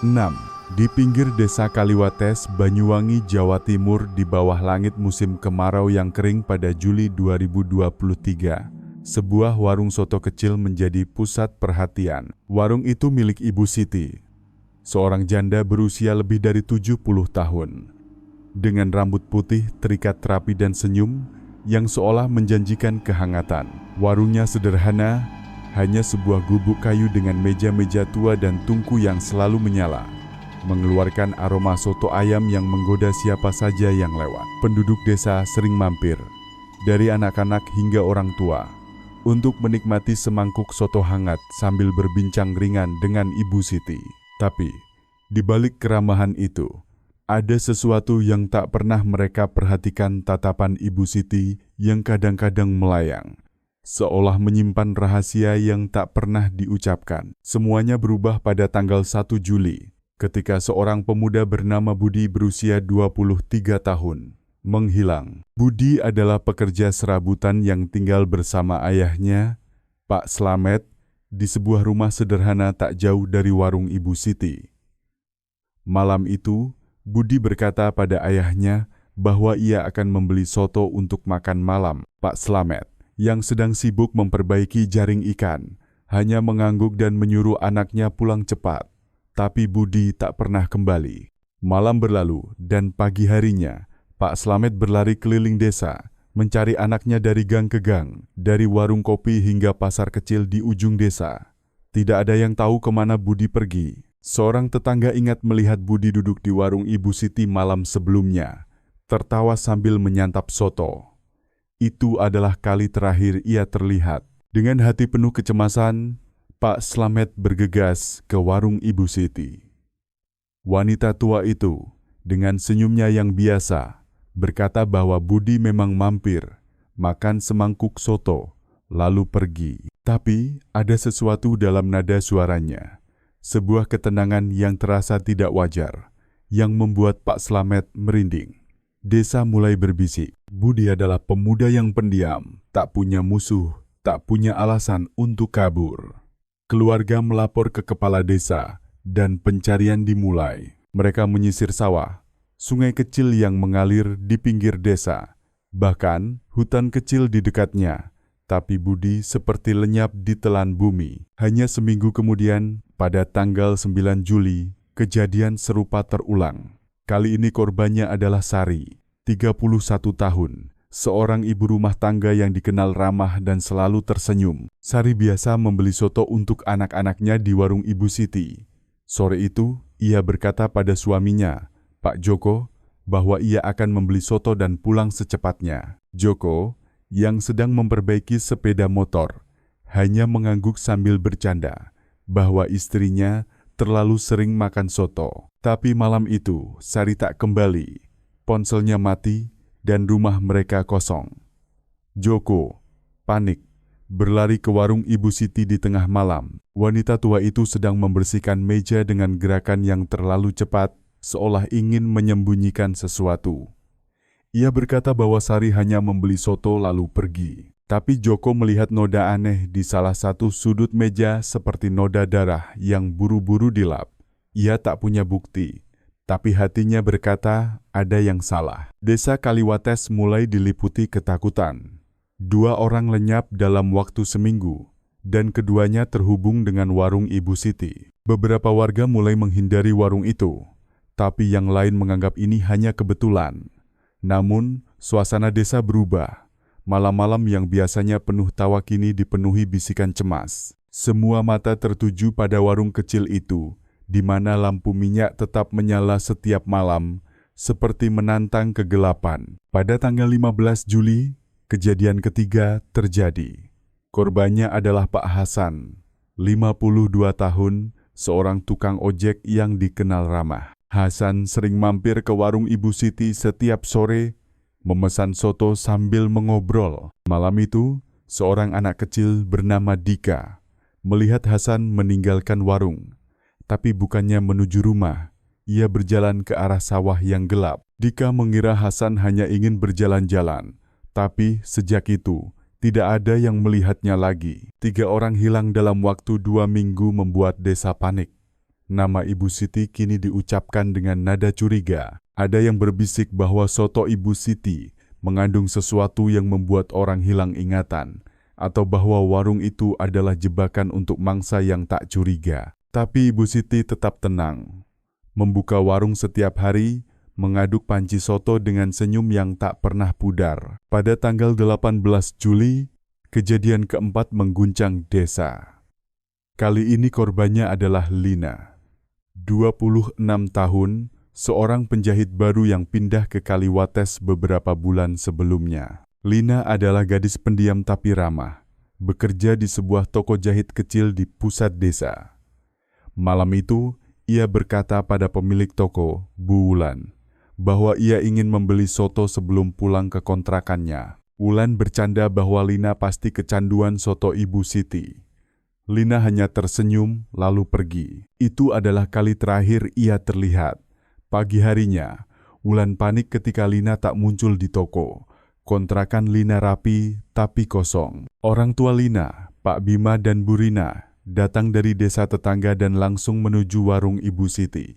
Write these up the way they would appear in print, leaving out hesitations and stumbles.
6. Di pinggir desa Kaliwates, Banyuwangi, Jawa Timur, di bawah langit musim kemarau yang kering pada Juli 2023, sebuah warung soto kecil menjadi pusat perhatian. Warung itu milik Ibu Siti, seorang janda berusia lebih dari 70 tahun. Dengan rambut putih, terikat rapi dan senyum yang seolah menjanjikan kehangatan. Warungnya sederhana, hanya sebuah gubuk kayu dengan meja-meja tua dan tungku yang selalu menyala, mengeluarkan aroma soto ayam yang menggoda siapa saja yang lewat. Penduduk desa sering mampir, dari anak-anak hingga orang tua, untuk menikmati semangkuk soto hangat sambil berbincang ringan dengan Ibu Siti. Tapi, di balik keramahan itu, ada sesuatu yang tak pernah mereka perhatikan. Tatapan Ibu Siti yang kadang-kadang melayang, seolah menyimpan rahasia yang tak pernah diucapkan. Semuanya berubah pada tanggal 1 Juli, ketika seorang pemuda bernama Budi berusia 23 tahun menghilang. Budi adalah pekerja serabutan yang tinggal bersama ayahnya, Pak Slamet, di sebuah rumah sederhana tak jauh dari warung Ibu Siti. Malam itu, Budi berkata pada ayahnya bahwa ia akan membeli soto untuk makan malam. Pak Slamet, yang sedang sibuk memperbaiki jaring ikan, hanya mengangguk dan menyuruh anaknya pulang cepat. Tapi Budi tak pernah kembali. Malam berlalu dan pagi harinya, Pak Slamet berlari keliling desa, mencari anaknya dari gang ke gang, dari warung kopi hingga pasar kecil di ujung desa. Tidak ada yang tahu kemana Budi pergi. Seorang tetangga ingat melihat Budi duduk di warung Ibu Siti malam sebelumnya, tertawa sambil menyantap soto. Itu adalah kali terakhir ia terlihat. Dengan hati penuh kecemasan, Pak Slamet bergegas ke warung Ibu Siti. Wanita tua itu, dengan senyumnya yang biasa, berkata bahwa Budi memang mampir, makan semangkuk soto, lalu pergi. Tapi ada sesuatu dalam nada suaranya, sebuah ketenangan yang terasa tidak wajar, yang membuat Pak Slamet merinding. Desa mulai berbisik, Budi adalah pemuda yang pendiam, tak punya musuh, tak punya alasan untuk kabur. Keluarga melapor ke kepala desa, dan pencarian dimulai. Mereka menyisir sawah, sungai kecil yang mengalir di pinggir desa, bahkan hutan kecil di dekatnya. Tapi Budi seperti lenyap di telan bumi. Hanya seminggu kemudian, pada tanggal 9 Juli, kejadian serupa terulang. Kali ini korbannya adalah Sari, 31 tahun, seorang ibu rumah tangga yang dikenal ramah dan selalu tersenyum. Sari biasa membeli soto untuk anak-anaknya di warung Ibu Siti. Sore itu, ia berkata pada suaminya, Pak Joko, bahwa ia akan membeli soto dan pulang secepatnya. Joko, yang sedang memperbaiki sepeda motor, hanya mengangguk sambil bercanda bahwa istrinya terlalu sering makan soto. Tapi malam itu, Sari tak kembali. Ponselnya mati dan rumah mereka kosong. Joko panik, berlari ke warung Ibu Siti di tengah malam. Wanita tua itu sedang membersihkan meja dengan gerakan yang terlalu cepat, seolah ingin menyembunyikan sesuatu. Ia berkata bahwa Sari hanya membeli soto lalu pergi. Tapi Joko melihat noda aneh di salah satu sudut meja seperti noda darah yang buru-buru dilap. Ia tak punya bukti, tapi hatinya berkata ada yang salah. Desa Kaliwates mulai diliputi ketakutan. 2 orang lenyap dalam waktu seminggu, dan keduanya terhubung dengan warung Ibu Siti. Beberapa warga mulai menghindari warung itu, tapi yang lain menganggap ini hanya kebetulan. Namun, suasana desa berubah. Malam-malam yang biasanya penuh tawa kini dipenuhi bisikan cemas. Semua mata tertuju pada warung kecil itu, di mana lampu minyak tetap menyala setiap malam, seperti menantang kegelapan. Pada tanggal 15 Juli, kejadian ketiga terjadi. Korbannya adalah Pak Hasan, 52 tahun, seorang tukang ojek yang dikenal ramah. Hasan sering mampir ke warung Ibu Siti setiap sore, memesan soto sambil mengobrol. Malam itu, seorang anak kecil bernama Dika melihat Hasan meninggalkan warung, tapi bukannya menuju rumah, ia berjalan ke arah sawah yang gelap. Dika mengira Hasan hanya ingin berjalan-jalan, tapi sejak itu tidak ada yang melihatnya lagi. 3 orang hilang dalam waktu 2 minggu membuat desa panik. Nama Ibu Siti kini diucapkan dengan nada curiga. Ada yang berbisik bahwa soto Ibu Siti mengandung sesuatu yang membuat orang hilang ingatan, atau bahwa warung itu adalah jebakan untuk mangsa yang tak curiga. Tapi Ibu Siti tetap tenang. Membuka warung setiap hari, mengaduk panci soto dengan senyum yang tak pernah pudar. Pada tanggal 18 Juli, kejadian keempat mengguncang desa. Kali ini korbannya adalah Lina. 26 tahun, seorang penjahit baru yang pindah ke Kaliwates beberapa bulan sebelumnya. Lina adalah gadis pendiam tapi ramah, bekerja di sebuah toko jahit kecil di pusat desa. Malam itu, ia berkata pada pemilik toko, Bu Wulan, bahwa ia ingin membeli soto sebelum pulang ke kontrakannya. Wulan bercanda bahwa Lina pasti kecanduan soto Ibu Siti. Lina hanya tersenyum lalu pergi. Itu adalah kali terakhir ia terlihat. Pagi harinya, Wulan panik ketika Lina tak muncul di toko. Kontrakan Lina rapi tapi kosong. Orang tua Lina, Pak Bima dan Bu Rina, datang dari desa tetangga dan langsung menuju warung Ibu Siti.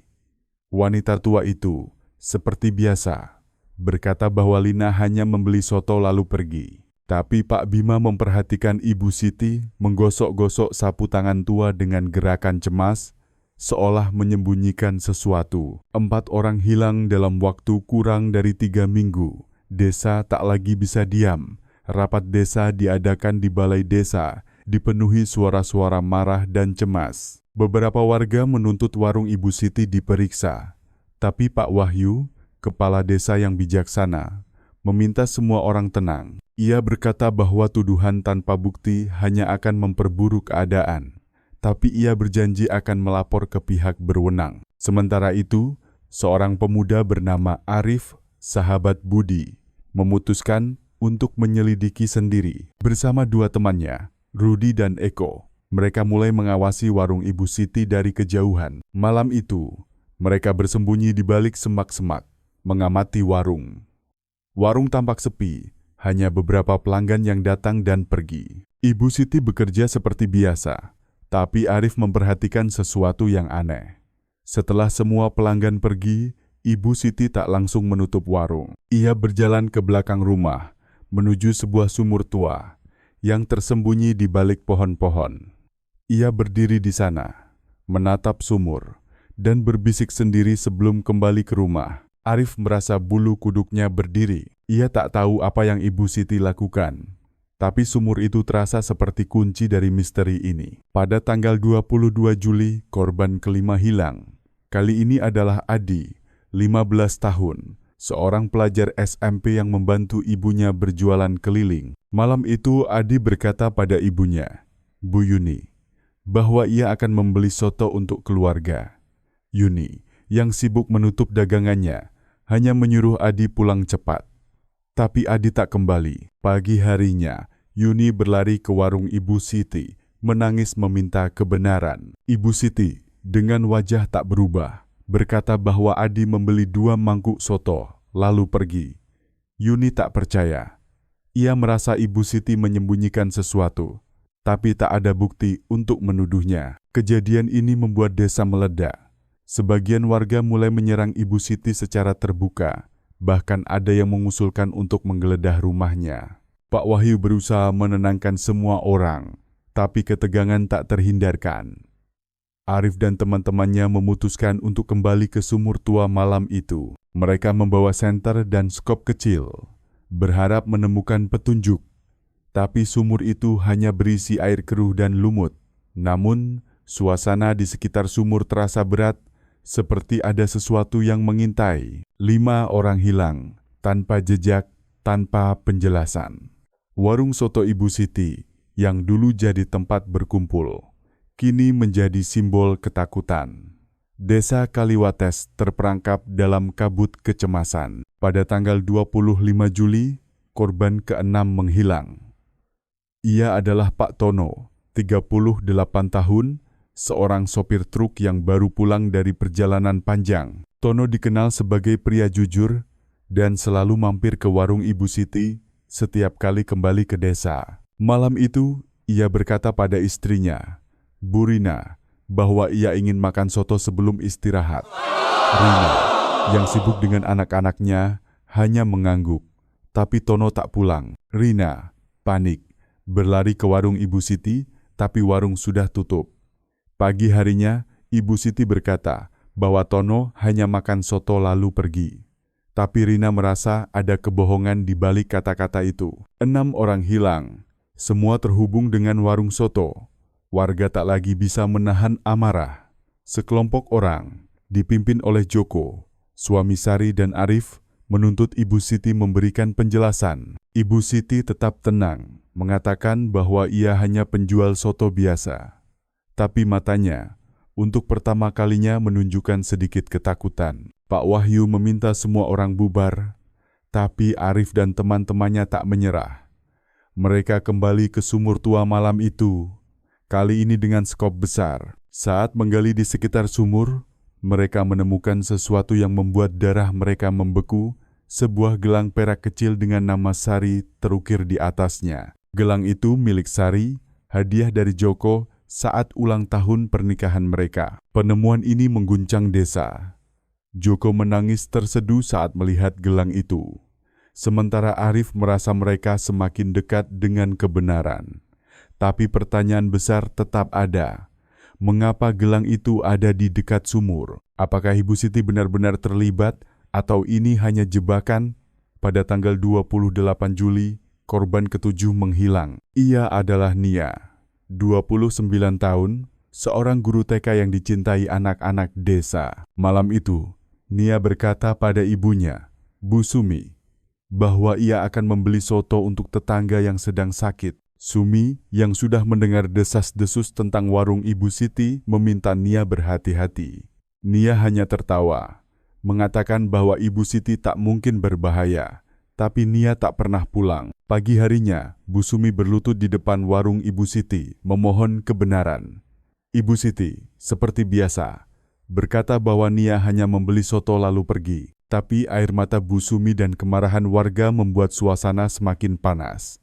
Wanita tua itu, seperti biasa, berkata bahwa Lina hanya membeli soto lalu pergi. Tapi Pak Bima memperhatikan Ibu Siti menggosok-gosok sapu tangan tua dengan gerakan cemas, seolah menyembunyikan sesuatu. 4 orang hilang dalam waktu kurang dari 3 minggu. Desa tak lagi bisa diam. Rapat desa diadakan di balai desa, dipenuhi suara-suara marah dan cemas. Beberapa warga menuntut warung Ibu Siti diperiksa. Tapi Pak Wahyu, kepala desa yang bijaksana, meminta semua orang tenang. Ia berkata bahwa tuduhan tanpa bukti hanya akan memperburuk keadaan, tapi ia berjanji akan melapor ke pihak berwenang. Sementara itu, seorang pemuda bernama Arif, sahabat Budi, memutuskan untuk menyelidiki sendiri. Bersama 2 temannya, Rudi dan Eko, mereka mulai mengawasi warung Ibu Siti dari kejauhan. Malam itu, mereka bersembunyi di balik semak-semak, mengamati warung. Warung tampak sepi, hanya beberapa pelanggan yang datang dan pergi. Ibu Siti bekerja seperti biasa, tapi Arif memperhatikan sesuatu yang aneh. Setelah semua pelanggan pergi, Ibu Siti tak langsung menutup warung. Ia berjalan ke belakang rumah, menuju sebuah sumur tua yang tersembunyi di balik pohon-pohon. Ia berdiri di sana, menatap sumur, dan berbisik sendiri sebelum kembali ke rumah. Arif merasa bulu kuduknya berdiri. Ia tak tahu apa yang Ibu Siti lakukan, tapi sumur itu terasa seperti kunci dari misteri ini. Pada tanggal 22 Juli, korban kelima hilang. Kali ini adalah Adi, 15 tahun, seorang pelajar SMP yang membantu ibunya berjualan keliling. Malam itu Adi berkata pada ibunya, Bu Yuni, bahwa ia akan membeli soto untuk keluarga. Yuni, yang sibuk menutup dagangannya, hanya menyuruh Adi pulang cepat. Tapi Adi tak kembali. Pagi harinya, Yuni berlari ke warung Ibu Siti, menangis meminta kebenaran. Ibu Siti, dengan wajah tak berubah, berkata bahwa Adi membeli 2 mangkuk soto, lalu pergi. Yuni tak percaya. Ia merasa Ibu Siti menyembunyikan sesuatu, tapi tak ada bukti untuk menuduhnya. Kejadian ini membuat desa meledak. Sebagian warga mulai menyerang Ibu Siti secara terbuka. Bahkan ada yang mengusulkan untuk menggeledah rumahnya. Pak Wahyu berusaha menenangkan semua orang, tapi ketegangan tak terhindarkan. Arif dan teman-temannya memutuskan untuk kembali ke sumur tua malam itu. Mereka membawa senter dan skop kecil, berharap menemukan petunjuk. Tapi sumur itu hanya berisi air keruh dan lumut. Namun, suasana di sekitar sumur terasa berat, seperti ada sesuatu yang mengintai. 5 orang hilang, tanpa jejak, tanpa penjelasan. Warung soto Ibu Siti, yang dulu jadi tempat berkumpul, kini menjadi simbol ketakutan. Desa Kaliwates terperangkap dalam kabut kecemasan. Pada tanggal 25 Juli, korban ke-6 menghilang. Ia adalah Pak Tono, 38 tahun, seorang sopir truk yang baru pulang dari perjalanan panjang. Tono dikenal sebagai pria jujur dan selalu mampir ke warung Ibu Siti setiap kali kembali ke desa. Malam itu, ia berkata pada istrinya, Bu Rina, bahwa ia ingin makan soto sebelum istirahat. Rina, yang sibuk dengan anak-anaknya, hanya mengangguk. Tapi Tono tak pulang. Rina panik, berlari ke warung Ibu Siti, tapi warung sudah tutup. Pagi harinya, Ibu Siti berkata bahwa Tono hanya makan soto lalu pergi. Tapi Rina merasa ada kebohongan di balik kata-kata itu. 6 orang hilang, semua terhubung dengan warung soto. Warga tak lagi bisa menahan amarah. Sekelompok orang, dipimpin oleh Joko, suami Sari dan Arif, menuntut Ibu Siti memberikan penjelasan. Ibu Siti tetap tenang, mengatakan bahwa ia hanya penjual soto biasa. Tapi matanya, untuk pertama kalinya menunjukkan sedikit ketakutan. Pak Wahyu meminta semua orang bubar, tapi Arif dan teman-temannya tak menyerah. Mereka kembali ke sumur tua malam itu, kali ini dengan skop besar. Saat menggali di sekitar sumur, mereka menemukan sesuatu yang membuat darah mereka membeku, sebuah gelang perak kecil dengan nama Sari terukir di atasnya. Gelang itu milik Sari, hadiah dari Joko saat ulang tahun pernikahan mereka. Penemuan ini mengguncang desa. Joko menangis terseduh saat melihat gelang itu. Sementara Arif merasa mereka semakin dekat dengan kebenaran. Tapi pertanyaan besar tetap ada. Mengapa gelang itu ada di dekat sumur? Apakah Ibu Siti benar-benar terlibat atau ini hanya jebakan? Pada tanggal 28 Juli, korban ketujuh menghilang. Ia adalah Nia, 29 tahun, seorang guru TK yang dicintai anak-anak desa. Malam itu, Nia berkata pada ibunya, Bu Sumi, bahwa ia akan membeli soto untuk tetangga yang sedang sakit. Sumi, yang sudah mendengar desas-desus tentang warung Ibu Siti, meminta Nia berhati-hati. Nia hanya tertawa, mengatakan bahwa Ibu Siti tak mungkin berbahaya, tapi Nia tak pernah pulang. Pagi harinya, Bu Sumi berlutut di depan warung Ibu Siti, memohon kebenaran. Ibu Siti, seperti biasa, berkata bahwa Nia hanya membeli soto lalu pergi. Tapi air mata Bu Sumi dan kemarahan warga membuat suasana semakin panas.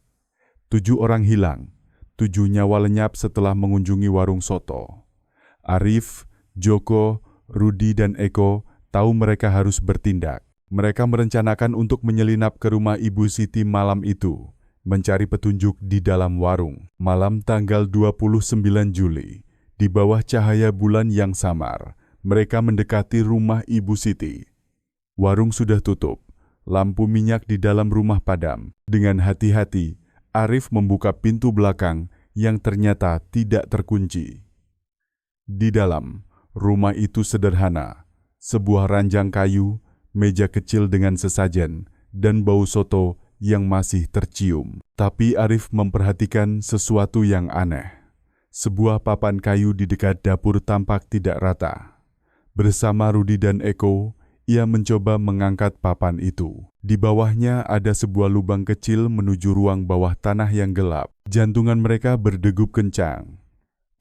7 orang hilang, 7 nyawa lenyap setelah mengunjungi warung soto. Arif, Joko, Rudi dan Eko tahu mereka harus bertindak. Mereka merencanakan untuk menyelinap ke rumah Ibu Siti malam itu, mencari petunjuk di dalam warung. Malam tanggal 29 Juli, di bawah cahaya bulan yang samar, mereka mendekati rumah Ibu Siti. Warung sudah tutup, lampu minyak di dalam rumah padam. Dengan hati-hati, Arif membuka pintu belakang yang ternyata tidak terkunci. Di dalam, rumah itu sederhana, sebuah ranjang kayu, meja kecil dengan sesajen, dan bau soto yang masih tercium. Tapi Arif memperhatikan sesuatu yang aneh. Sebuah papan kayu di dekat dapur tampak tidak rata. Bersama Rudi dan Eko, ia mencoba mengangkat papan itu. Di bawahnya ada sebuah lubang kecil menuju ruang bawah tanah yang gelap. Jantungan mereka berdegup kencang.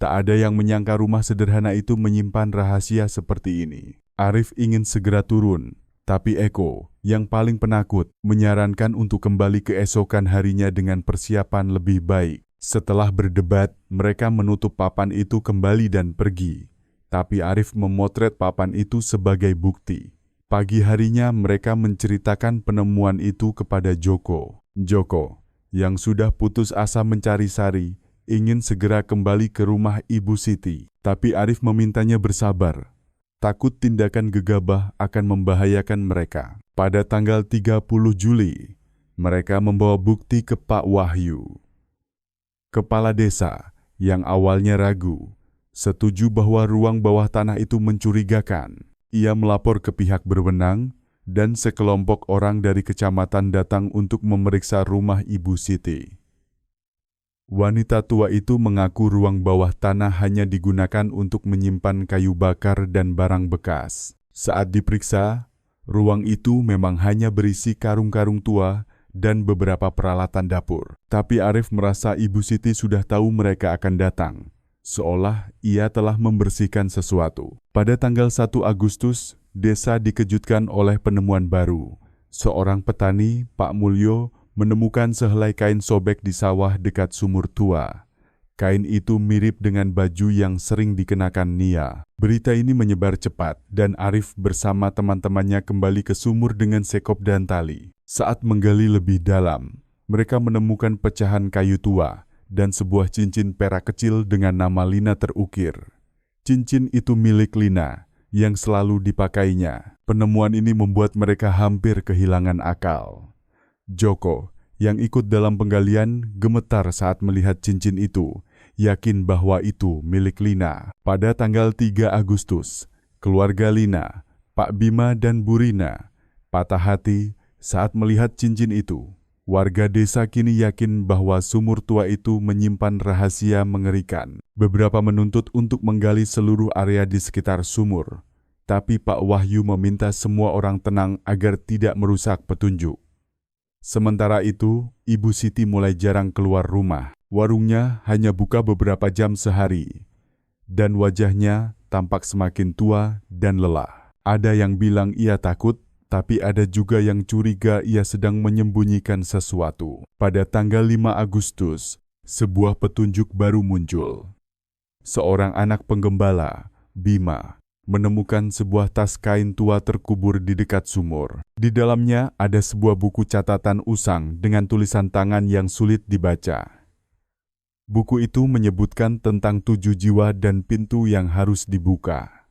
Tak ada yang menyangka rumah sederhana itu menyimpan rahasia seperti ini. Arif ingin segera turun, tapi Eko, yang paling penakut, menyarankan untuk kembali keesokan harinya dengan persiapan lebih baik. Setelah berdebat, mereka menutup papan itu kembali dan pergi. Tapi Arif memotret papan itu sebagai bukti. Pagi harinya mereka menceritakan penemuan itu kepada Joko. Joko, yang sudah putus asa mencari Sari, ingin segera kembali ke rumah Ibu Siti. Tapi Arif memintanya bersabar. Takut tindakan gegabah akan membahayakan mereka. Pada tanggal 30 Juli, mereka membawa bukti ke Pak Wahyu. Kepala desa yang awalnya ragu, setuju bahwa ruang bawah tanah itu mencurigakan. Ia melapor ke pihak berwenang dan sekelompok orang dari kecamatan datang untuk memeriksa rumah Ibu Siti. Wanita tua itu mengaku ruang bawah tanah hanya digunakan untuk menyimpan kayu bakar dan barang bekas. Saat diperiksa, ruang itu memang hanya berisi karung-karung tua dan beberapa peralatan dapur. Tapi Arif merasa Ibu Siti sudah tahu mereka akan datang, seolah ia telah membersihkan sesuatu. Pada tanggal 1 Agustus, desa dikejutkan oleh penemuan baru. Seorang petani, Pak Mulyo, menemukan sehelai kain sobek di sawah dekat sumur tua. Kain itu mirip dengan baju yang sering dikenakan Nia. Berita ini menyebar cepat dan Arif bersama teman-temannya kembali ke sumur dengan sekop dan tali. Saat menggali lebih dalam, mereka menemukan pecahan kayu tua dan sebuah cincin perak kecil dengan nama Lina terukir. Cincin itu milik Lina yang selalu dipakainya. Penemuan ini membuat mereka hampir kehilangan akal. Joko, yang ikut dalam penggalian, gemetar saat melihat cincin itu, yakin bahwa itu milik Lina. Pada tanggal 3 Agustus, keluarga Lina, Pak Bima dan Bu Rina, patah hati saat melihat cincin itu. Warga desa kini yakin bahwa sumur tua itu menyimpan rahasia mengerikan. Beberapa menuntut untuk menggali seluruh area di sekitar sumur. Tapi Pak Wahyu meminta semua orang tenang agar tidak merusak petunjuk. Sementara itu, Ibu Siti mulai jarang keluar rumah. Warungnya hanya buka beberapa jam sehari. Dan wajahnya tampak semakin tua dan lelah. Ada yang bilang ia takut, tapi ada juga yang curiga ia sedang menyembunyikan sesuatu. Pada tanggal 5 Agustus, sebuah petunjuk baru muncul. Seorang anak penggembala, Bima, menemukan sebuah tas kain tua terkubur di dekat sumur. Di dalamnya ada sebuah buku catatan usang dengan tulisan tangan yang sulit dibaca. Buku itu menyebutkan tentang 7 jiwa dan pintu yang harus dibuka.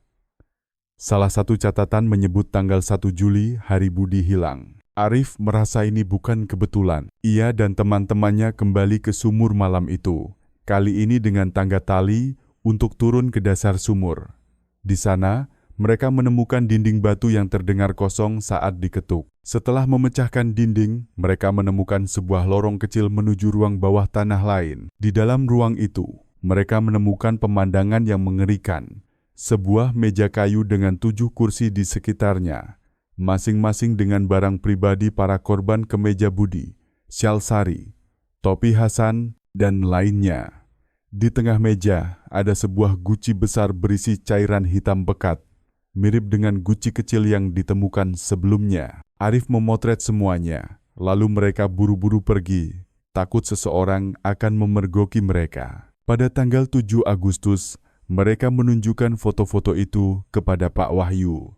Salah satu catatan menyebut tanggal 1 Juli hari Budi hilang. Arif merasa ini bukan kebetulan. Ia dan teman-temannya kembali ke sumur malam itu. Kali ini dengan tangga tali untuk turun ke dasar sumur. Di sana, mereka menemukan dinding batu yang terdengar kosong saat diketuk. Setelah memecahkan dinding, mereka menemukan sebuah lorong kecil menuju ruang bawah tanah lain. Di dalam ruang itu, mereka menemukan pemandangan yang mengerikan. Sebuah meja kayu dengan 7 kursi di sekitarnya, masing-masing dengan barang pribadi para korban kemeja Budi, syal sari, topi Hasan, dan lainnya. Di tengah meja ada sebuah guci besar berisi cairan hitam pekat, mirip dengan guci kecil yang ditemukan sebelumnya. Arif memotret semuanya, lalu mereka buru-buru pergi, takut seseorang akan memergoki mereka. Pada tanggal 7 Agustus, mereka menunjukkan foto-foto itu kepada Pak Wahyu.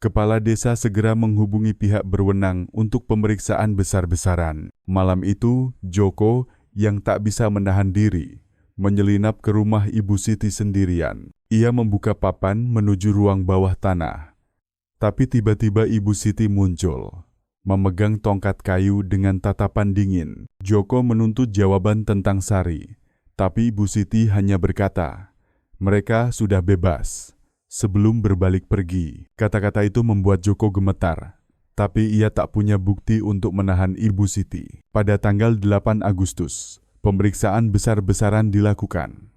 Kepala desa segera menghubungi pihak berwenang untuk pemeriksaan besar-besaran. Malam itu, Joko yang tak bisa menahan diri, menyelinap ke rumah Ibu Siti sendirian. Ia membuka papan menuju ruang bawah tanah. Tapi tiba-tiba Ibu Siti muncul, memegang tongkat kayu dengan tatapan dingin. Joko menuntut jawaban tentang Sari, tapi Ibu Siti hanya berkata, "Mereka sudah bebas," sebelum berbalik pergi. Kata-kata itu membuat Joko gemetar, tapi ia tak punya bukti untuk menahan Ibu Siti. Pada tanggal 8 Agustus, pemeriksaan besar-besaran dilakukan.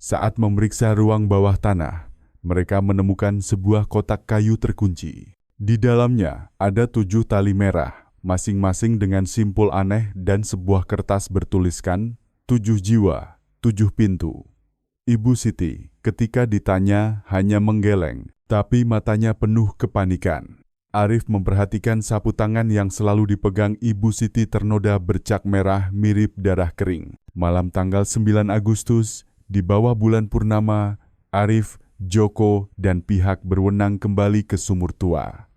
Saat memeriksa ruang bawah tanah, mereka menemukan sebuah kotak kayu terkunci. Di dalamnya ada 7 tali merah, masing-masing dengan simpul aneh dan sebuah kertas bertuliskan 7 jiwa, 7 pintu. Ibu Siti, ketika ditanya, hanya menggeleng, tapi matanya penuh kepanikan. Arif memperhatikan sapu tangan yang selalu dipegang Ibu Siti ternoda bercak merah mirip darah kering. Malam tanggal 9 Agustus, di bawah bulan purnama, Arif, Joko, dan pihak berwenang kembali ke sumur tua.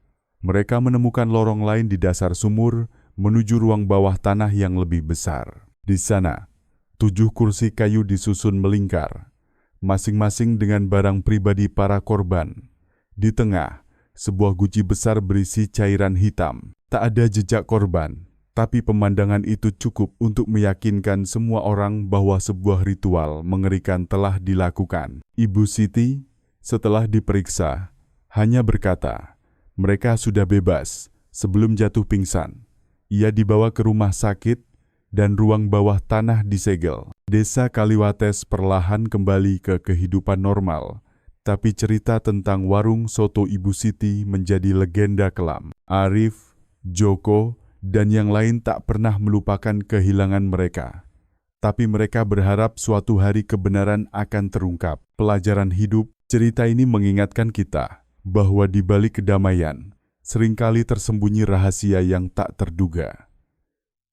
Mereka menemukan lorong lain di dasar sumur menuju ruang bawah tanah yang lebih besar. Di sana, 7 kursi kayu disusun melingkar, masing-masing dengan barang pribadi para korban. Di tengah, sebuah guci besar berisi cairan hitam. Tak ada jejak korban, tapi pemandangan itu cukup untuk meyakinkan semua orang bahwa sebuah ritual mengerikan telah dilakukan. Ibu Siti, setelah diperiksa, hanya berkata, mereka sudah bebas sebelum jatuh pingsan. Ia dibawa ke rumah sakit dan ruang bawah tanah disegel. Desa Kaliwates perlahan kembali ke kehidupan normal, tapi cerita tentang warung soto Ibu Siti menjadi legenda kelam. Arif, Joko, dan yang lain tak pernah melupakan kehilangan mereka. Tapi mereka berharap suatu hari kebenaran akan terungkap. Pelajaran hidup, cerita ini mengingatkan kita bahwa di balik kedamaian, seringkali tersembunyi rahasia yang tak terduga.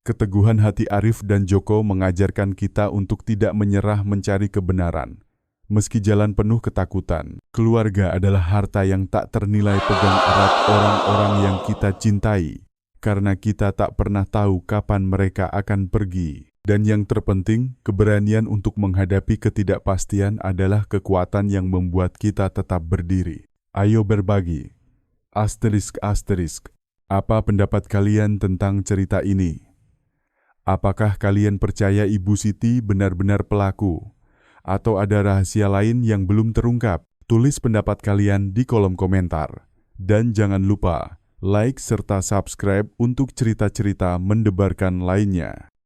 Keteguhan hati Arif dan Joko mengajarkan kita untuk tidak menyerah mencari kebenaran. Meski jalan penuh ketakutan, keluarga adalah harta yang tak ternilai. Pegang erat orang-orang yang kita cintai, karena kita tak pernah tahu kapan mereka akan pergi. Dan yang terpenting, keberanian untuk menghadapi ketidakpastian adalah kekuatan yang membuat kita tetap berdiri. Ayo berbagi. ***. Apa pendapat kalian tentang cerita ini? Apakah kalian percaya Ibu Siti benar-benar pelaku? Atau ada rahasia lain yang belum terungkap? Tulis pendapat kalian di kolom komentar. Dan jangan lupa like serta subscribe untuk cerita-cerita mendebarkan lainnya.